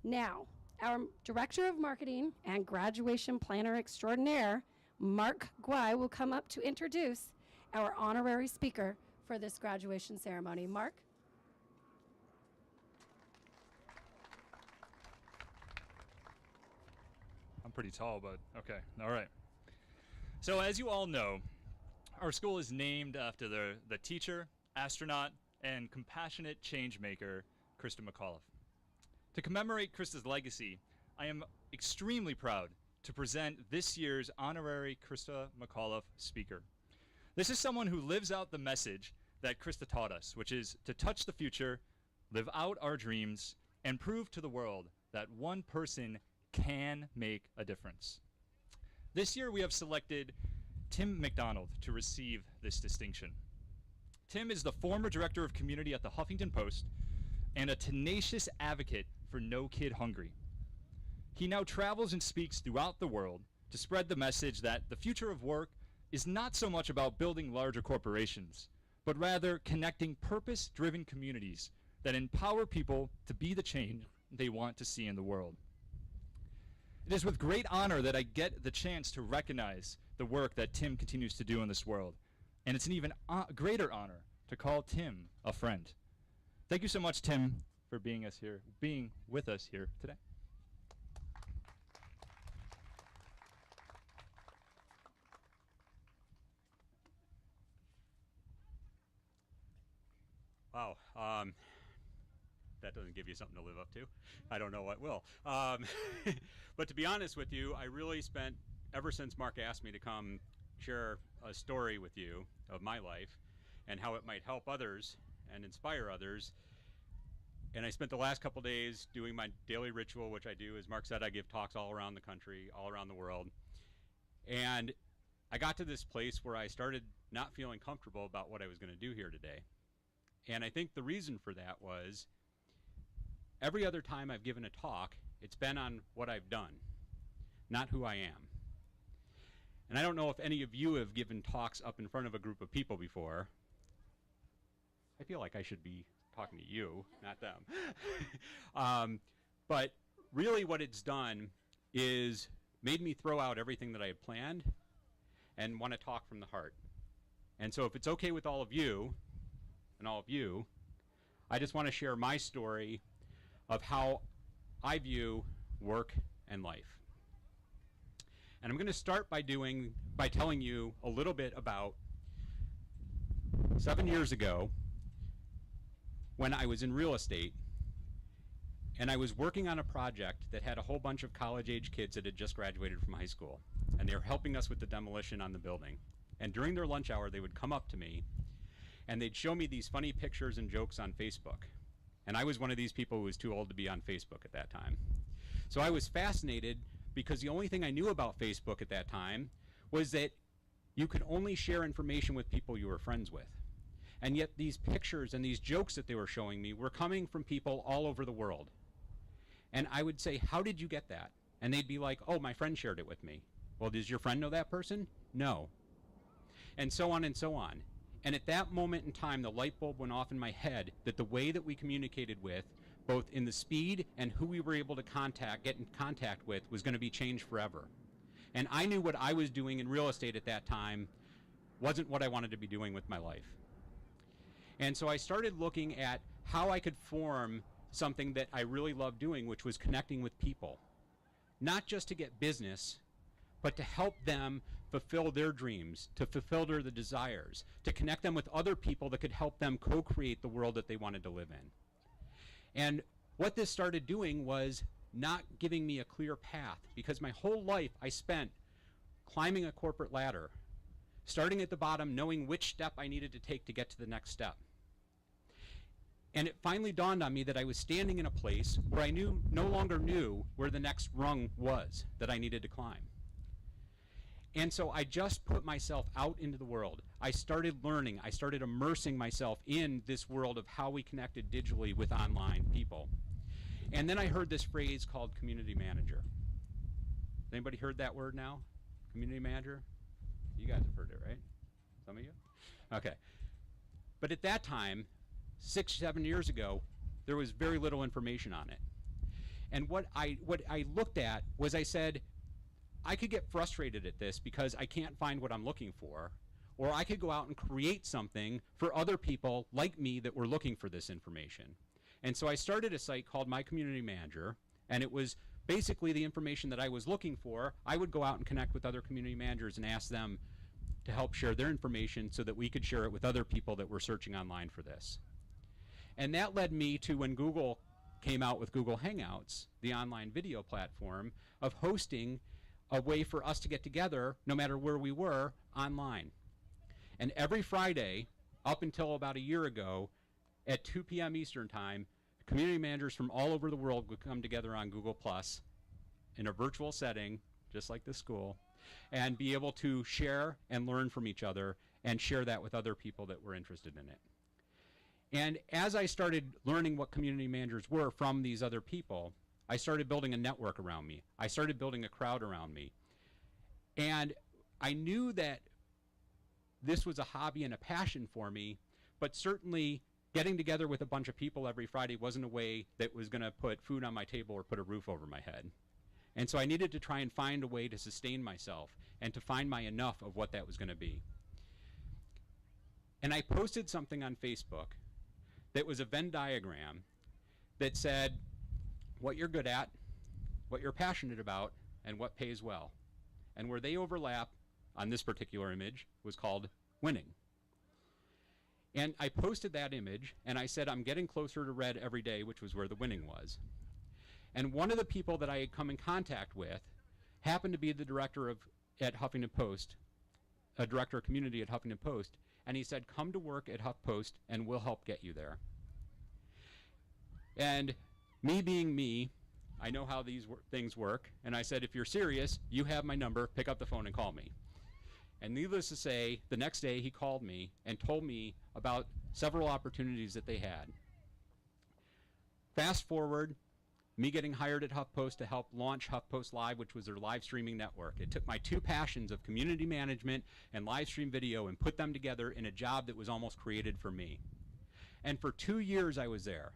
Now, our Director of Marketing and Graduation Planner Extraordinaire, Mark Guay, will come up to introduce our honorary speaker for this graduation ceremony. Mark? I'm pretty tall, but okay. All right. So as you all know, our school is named after the teacher, astronaut, and compassionate change maker, Christa McAuliffe. To commemorate Christa's legacy, I am extremely proud to present this year's honorary Christa McAuliffe speaker. This is someone who lives out the message that Christa taught us, which is to touch the future, live out our dreams, and prove to the world that one person can make a difference. This year we have selected Tim McDonald to receive this distinction. Tim is the former director of community at the Huffington Post and a tenacious advocate for No Kid Hungry. He now travels and speaks throughout the world to spread the message that the future of work is not so much about building larger corporations, but rather connecting purpose-driven communities that empower people to be the change they want to see in the world. It is with great honor that I get the chance to recognize the work that Tim continues to do in this world, and it's an even greater honor to call Tim a friend. Thank you so much, Tim, for being with us here today. Wow, that doesn't give you something to live up to. I don't know what will. But to be honest with you, I really spent, ever since Mark asked me to come share a story with you of my life and how it might help others and inspire others, and I spent the last couple days doing my daily ritual, which I do, as Mark said, I give talks all around the country, all around the world. And I got to this place where I started not feeling comfortable about what I was going to do here today. And I think the reason for that was every other time I've given a talk, it's been on what I've done, not who I am. And I don't know if any of you have given talks up in front of a group of people before. I feel like I should be talking to you, not them. But really what it's done is made me throw out everything that I had planned and want to talk from the heart. And so if it's okay with all of you, and all of you, I just want to share my story of how I view work and life. And I'm going to start by telling you a little bit about 7 years ago when I was in real estate and I was working on a project that had a whole bunch of college-age kids that had just graduated from high school, and they were helping us with the demolition on the building. And during their lunch hour, they would come up to me and they'd show me these funny pictures and jokes on Facebook. And I was one of these people who was too old to be on Facebook at that time. So I was fascinated because the only thing I knew about Facebook at that time was that you could only share information with people you were friends with. And yet these pictures and these jokes that they were showing me were coming from people all over the world. And I would say, how did you get that? And they'd be like, oh, my friend shared it with me. Well, does your friend know that person? No. And so on and so on. And at that moment in time, the light bulb went off in my head that the way that we communicated with, both in the speed and who we were able to get in contact with, was going to be changed forever. And I knew what I was doing in real estate at that time wasn't what I wanted to be doing with my life. And so I started looking at how I could form something that I really loved doing, which was connecting with people. Not just to get business, but to help them fulfill their dreams, to fulfill their desires, to connect them with other people that could help them co-create the world that they wanted to live in. And what this started doing was not giving me a clear path, because my whole life I spent climbing a corporate ladder, starting at the bottom, knowing which step I needed to take to get to the next step. And it finally dawned on me that I was standing in a place where I no longer knew where the next rung was that I needed to climb. And so I just put myself out into the world. I started learning. I started immersing myself in this world of how we connected digitally with online people. And then I heard this phrase called community manager. Anybody heard that word now? Community manager? You guys have heard it, right? Some of you? Okay. But at that time, 6, 7 years ago, there was very little information on it. And what I looked at was, I said, I could get frustrated at this because I can't find what I'm looking for, or I could go out and create something for other people like me that were looking for this information. And so I started a site called My Community Manager, and it was basically the information that I was looking for. I would go out and connect with other community managers and ask them to help share their information so that we could share it with other people that were searching online for this. And that led me to when Google came out with Google Hangouts, the online video platform, of hosting a way for us to get together no matter where we were online. And every Friday, up until about a year ago, at 2 p.m. Eastern Time, community managers from all over the world would come together on Google Plus in a virtual setting, just like this school, and be able to share and learn from each other and share that with other people that were interested in it. And as I started learning what community managers were from these other people, I started building a network around me. I started building a crowd around me. And I knew that this was a hobby and a passion for me, but certainly getting together with a bunch of people every Friday wasn't a way that was going to put food on my table or put a roof over my head. And so I needed to try and find a way to sustain myself and to find my enough of what that was going to be. And I posted something on Facebook that was a Venn diagram that said what you're good at, what you're passionate about, and what pays well. And where they overlap on this particular image was called winning. And I posted that image, and I said, I'm getting closer to red every day, which was where the winning was. And one of the people that I had come in contact with happened to be the director at Huffington Post, a director of community at Huffington Post, and he said, come to work at HuffPost and we'll help get you there. And me being me, I know how these things work, and I said, if you're serious, you have my number, pick up the phone and call me. And needless to say, the next day he called me and told me about several opportunities that they had. Fast forward, me getting hired at HuffPost to help launch HuffPost Live, which was their live streaming network. It took my two passions of community management and live stream video and put them together in a job that was almost created for me. And for 2 years I was there.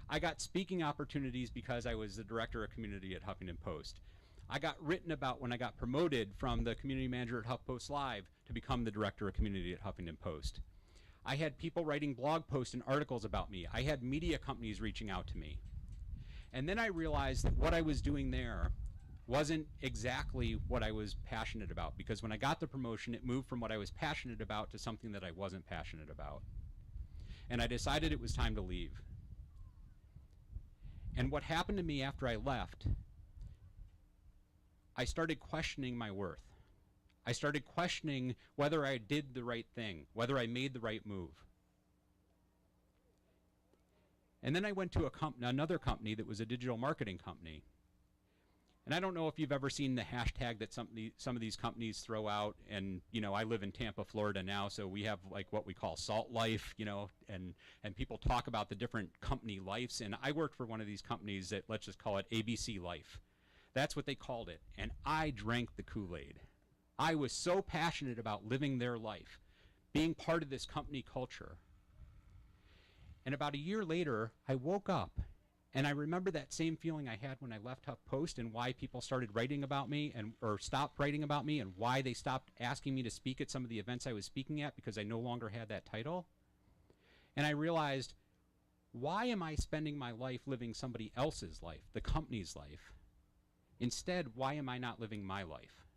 I got speaking opportunities because I was the director of community at Huffington Post. I got written about when I got promoted from the community manager at HuffPost Live to become the director of community at Huffington Post. I had people writing blog posts and articles about me. I had media companies reaching out to me. And then I realized that what I was doing there wasn't exactly what I was passionate about, because when I got the promotion, it moved from what I was passionate about to something that I wasn't passionate about. And I decided it was time to leave. And what happened to me after I left, I started questioning my worth. I started questioning whether I did the right thing, whether I made the right move. And then I went to another company that was a digital marketing company. And I don't know if you've ever seen the hashtag that some of these companies throw out. And, you know, I live in Tampa, Florida now, so we have like what we call Salt Life, you know, and people talk about the different company lives. And I worked for one of these companies that, let's just call it ABC Life. That's what they called it. And I drank the Kool-Aid. I was so passionate about living their life, being part of this company culture. And about a year later, I woke up, and I remember that same feeling I had when I left HuffPost, and why people started writing about me or stopped writing about me, and why they stopped asking me to speak at some of the events I was speaking at because I no longer had that title. And I realized, why am I spending my life living somebody else's life, the company's life? Instead, why am I not living my life?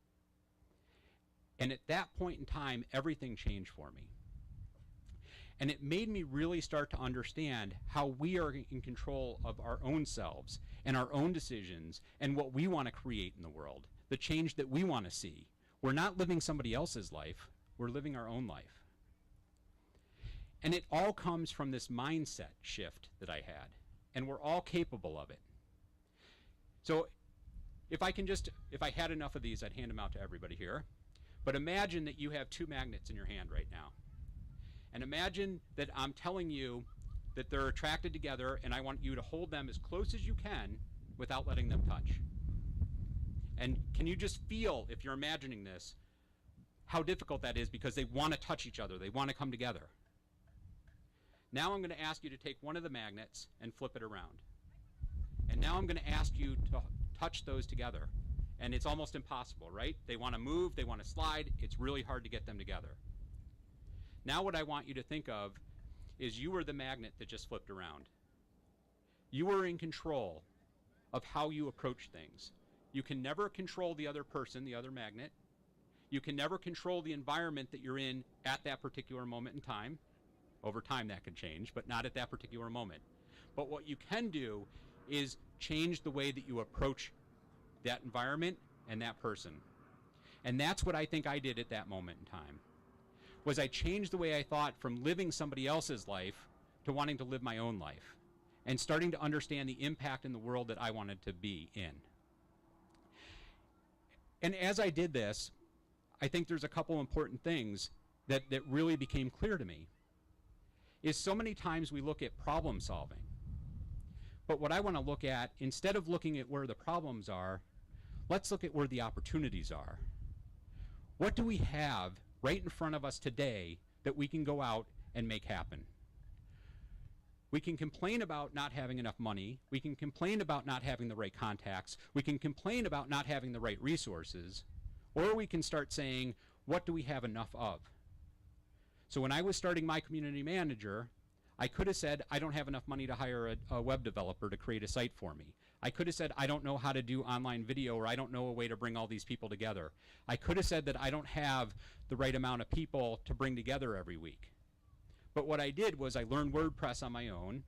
And at that point in time, everything changed for me. And it made me really start to understand how we are in control of our own selves and our own decisions and what we want to create in the world, the change that we want to see. We're not living somebody else's life, we're living our own life. And it all comes from this mindset shift that I had, and we're all capable of it. So if I had enough of these, I'd hand them out to everybody here. But imagine that you have two magnets in your hand right now. And imagine that I'm telling you that they're attracted together, and I want you to hold them as close as you can without letting them touch. And can you just feel, if you're imagining this, how difficult that is, because they want to touch each other. They want to come together. Now I'm going to ask you to take one of the magnets and flip it around. And now I'm going to ask you to touch those together. And it's almost impossible, right? They want to move, they want to slide. It's really hard to get them together. Now what I want you to think of is you were the magnet that just flipped around. You were in control of how you approach things. You can never control the other person, the other magnet. You can never control the environment that you're in at that particular moment in time. Over time that could change, but not at that particular moment. But what you can do is change the way that you approach that environment and that person. And that's what I think I did at that moment in time. Was I changed the way I thought from living somebody else's life to wanting to live my own life and starting to understand the impact in the world that I wanted to be in. And as I did this, I think there's a couple important things that really became clear to me. Is so many times we look at problem solving. But what I want to look at, instead of looking at where the problems are, let's look at where the opportunities are. What do we have right in front of us today that we can go out and make happen? We can complain about not having enough money. We can complain about not having the right contacts. We can complain about not having the right resources. Or we can start saying, what do we have enough of? So when I was starting my community manager, I could have said, I don't have enough money to hire a web developer to create a site for me. I could have said, I don't know how to do online video, or I don't know a way to bring all these people together. I could have said that I don't have the right amount of people to bring together every week. But what I did was I learned WordPress on my own.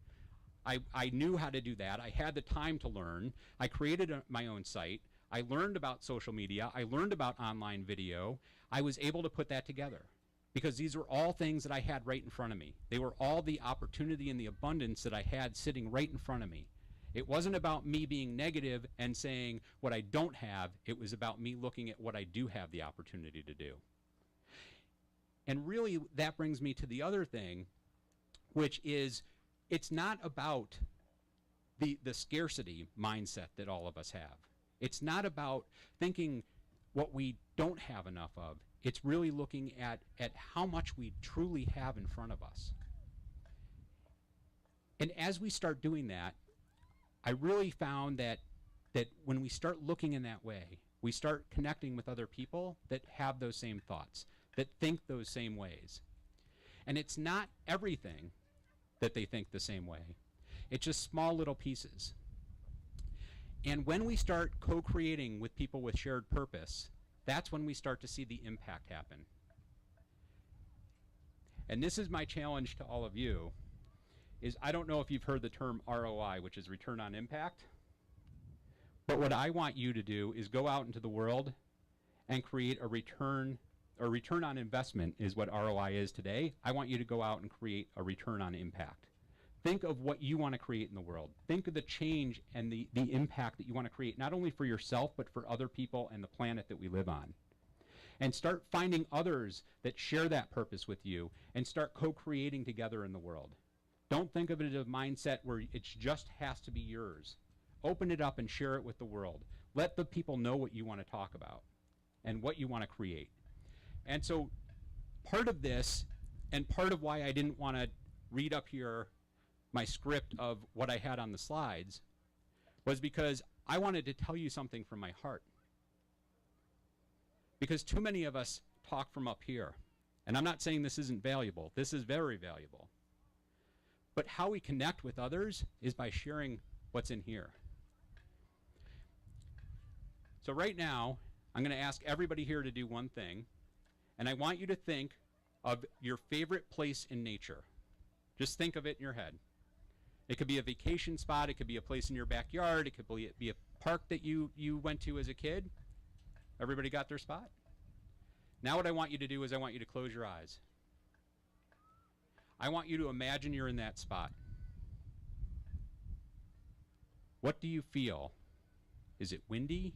I knew how to do that. I had the time to learn. I created my own site. I learned about social media. I learned about online video. I was able to put that together because these were all things that I had right in front of me. They were all the opportunity and the abundance that I had sitting right in front of me. It wasn't about me being negative and saying what I don't have. It was about me looking at what I do have the opportunity to do. And really, that brings me to the other thing, which is it's not about the scarcity mindset that all of us have. It's not about thinking what we don't have enough of. It's really looking at how much we truly have in front of us. And as we start doing that, I really found that when we start looking in that way, we start connecting with other people that have those same thoughts, that think those same ways. And it's not everything that they think the same way. It's just small little pieces. And when we start co-creating with people with shared purpose, that's when we start to see the impact happen. And this is my challenge to all of you, is I don't know if you've heard the term ROI, which is return on impact. But what I want you to do is go out into the world and create a return on investment is what ROI is today. I want you to go out and create a return on impact. Think of what you want to create in the world. Think of the change and the impact that you want to create, not only for yourself, but for other people and the planet that we live on. And start finding others that share that purpose with you and start co-creating together in the world. Don't think of it as a mindset where it just has to be yours. Open it up and share it with the world. Let the people know what you want to talk about and what you want to create. And so part of this, and part of why I didn't want to read up here my script of what I had on the slides, was because I wanted to tell you something from my heart. Because too many of us talk from up here. And I'm not saying this isn't valuable. This is very valuable. But how we connect with others is by sharing what's in here. So right now, I'm going to ask everybody here to do one thing. And I want you to think of your favorite place in nature. Just think of it in your head. It could be a vacation spot. It could be a place in your backyard. It could be a park that you went to as a kid. Everybody got their spot? Now what I want you to do is I want you to close your eyes. I want you to imagine you're in that spot. What do you feel? Is it windy?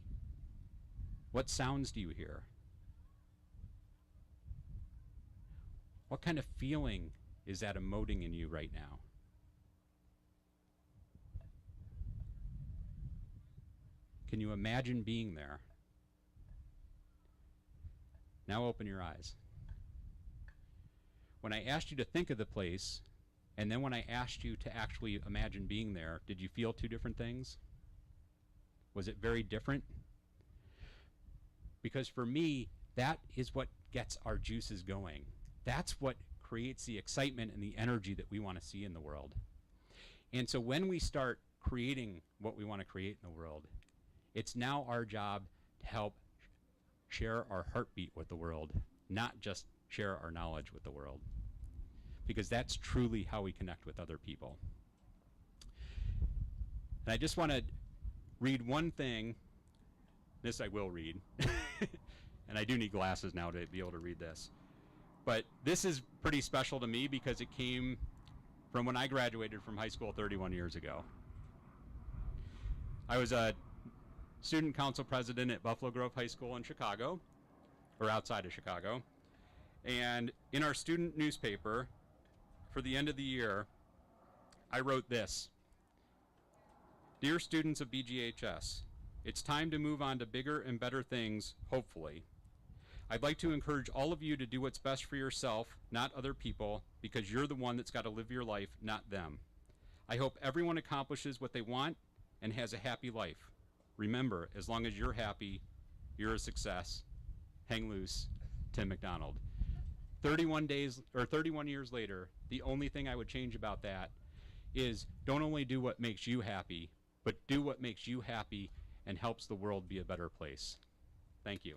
What sounds do you hear? What kind of feeling is that emoting in you right now? Can you imagine being there? Now open your eyes. When I asked you to think of the place, and then when I asked you to actually imagine being there, did you feel two different things? Was it very different? Because for me, that is what gets our juices going. That's what creates the excitement and the energy that we want to see in the world. And so when we start creating what we want to create in the world, it's now our job to help share our heartbeat with the world, not just share our knowledge with the world. Because that's truly how we connect with other people. And I just want to read one thing. This I will read. And I do need glasses now to be able to read this. But this is pretty special to me because it came from when I graduated from high school 31 years ago. I was a student council president at Buffalo Grove High School in Chicago, or outside of Chicago. And in our student newspaper, for the end of the year, I wrote this. Dear students of BGHS, it's time to move on to bigger and better things, hopefully. I'd like to encourage all of you to do what's best for yourself, not other people, because you're the one that's got to live your life, not them. I hope everyone accomplishes what they want and has a happy life. Remember, as long as you're happy, you're a success. Hang loose, Tim McDonald. 31 years later, the only thing I would change about that is don't only do what makes you happy, but do what makes you happy and helps the world be a better place. Thank you.